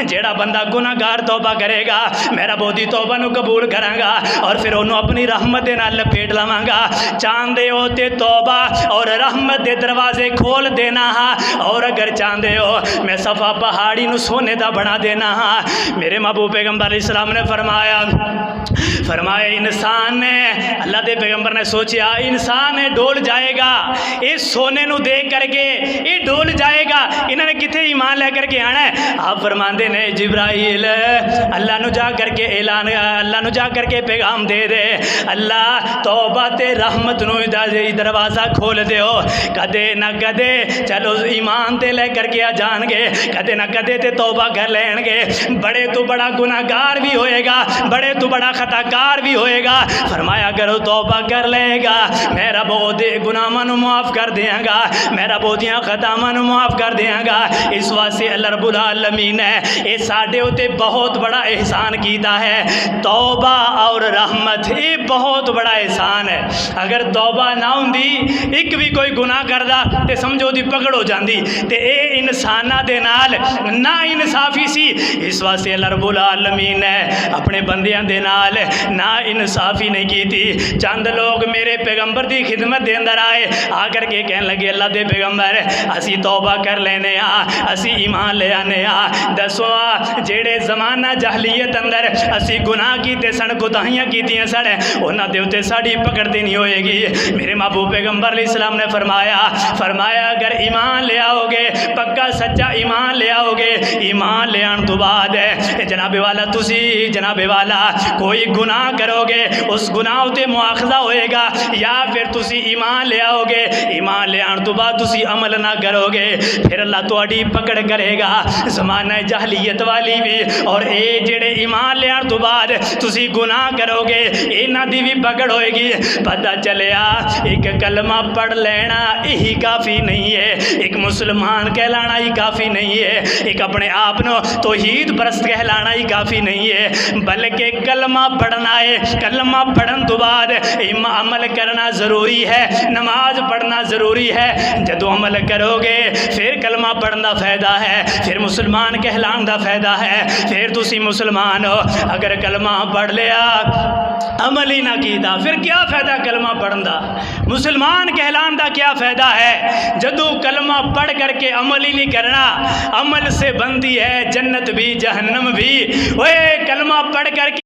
جیڑا بندہ گناہگار توبہ کرے گا میرا بودی توبہ نو قبول کروں گا اور پھر انہوں اپنی رحمت دے نال لپیٹ لواں گا۔ چاندے ہو تے توبہ اور رحمت دے دروازے کھول دینا ہاں، اور اگر چاندے ہو میں صفا پہاڑی نو سونے دا بنا دینا ہاں۔ میرے محبوب پیغمبر علیہ السلام نے فرمایا انسان نے، اللہ دے پیغمبر نے سوچیا انسان ڈول جائے گا، اس سونے نو دیکھ کر کے یہ ڈول جائے گا، انہوں نے کتنے ایمان لے کر کے آنا ہے؟ آپ فرماندے نے جبرائیل اللہ نو جا کر کے اعلان، اللہ نو جا کر کے پیغام دے دے اللہ توبہ تے رحمت نو دروازہ کھول دے ہو، کدے نہ کدے چلو ایمان تے لے کر کے آ جان گے، کدے نہ کدے تے توبہ کر لین گے، بڑے تو بڑا گناہگار بھی ہوئے گا، بڑے تو بڑا خطاکار بھی ہوئے گا، فرمایا کرو توبہ کر لے گا میرا بہت گناہاں نو معاف کر دیاں گا، میرا بہتیاں خطاواں نو معاف کر دیاں گا۔ اس واسطے اللہ رب العالمین نے یہ ساڈے اوتے بہت بڑا احسان کیتا ہے، توبہ اور رحمت، یہ بہت بڑا احسان ہے۔ اگر توبہ نہ ہوندی ایک بھی کوئی گناہ کردا تے سمجھو دی پکڑ ہو جاندی تے اے انساناں دے نال نا انصافی سی۔ اس واسطے اللہ رب العالمین نے اپنے بندیاں دے نال نا انصافی نہیں کیتی۔ چند لوگ میرے پیغمبر دی خدمت دے اندر آئے، آ کر کے کہنے لگے اللہ دے پیغمبر اسی توبہ کر لینے اسی ایمان لے آنے دسو جیڑے زمانہ جہلیت اندر اسی گناہ کیتے سن، کوتاہیاں کیتیاں سن، انہاں دے اوتے ساڈی پکڑ تے نہیں ہوئے گی۔ میرے محبوب پیغمبر علیہ السلام نے فرمایا اگر ایمان لے آؤ گے، پکا سچا ایمان لے آؤ گے، ایمان لے آن تو بعد جناب والا تسی جناب والا کوئی گناہ کرو گے اس گناہ تے مواخذہ ہوئے گا، یا پھر تسی ایمان لے آؤ گے، ایمان لے آن تو بعد تسی عمل نہ کرو گے، پھر اللہ تواڈی پکڑ کرے گا۔ زمانہ جہلیت والی بھی اور اے جڑے ایمان لے آن تو بعد تسی گناہ کرو گے انہاں دی بھی پکڑ ہوئے گی۔ پتہ چلیا ایک کلمہ پڑھ لینا یہی کافی نہیں ہے، ایک مسلمان کہلانا ہی کافی نہیں ہے، ایک اپنے آپ نو توحید پرست کہلانا ہی کافی نہیں ہے، بلکہ کلمہ پڑھنا ہے، کلمہ پڑھن تو بعد عمل کرنا ضروری ہے، نماز پڑھنا ضروری ہے۔ جدو عمل کرو گے پھر کلمہ پڑھنا فائدہ ہے، پھر مسلمان کہلان دا فائدہ ہے، پھر تسی مسلمان ہو۔ اگر کلمہ پڑھ لیا عمل ہی نہ کیتا پھر کیا فائدہ کلمہ پڑھن دا؟ مسلمان کہلان دا کیا فائدہ ہے؟ جدو کلمہ پڑھ کر کے عمل ہی نہیں کرنا، عمل سے بندی ہے جنت بھی جہنم بھی۔ وہ کلمہ پڑھ کر کے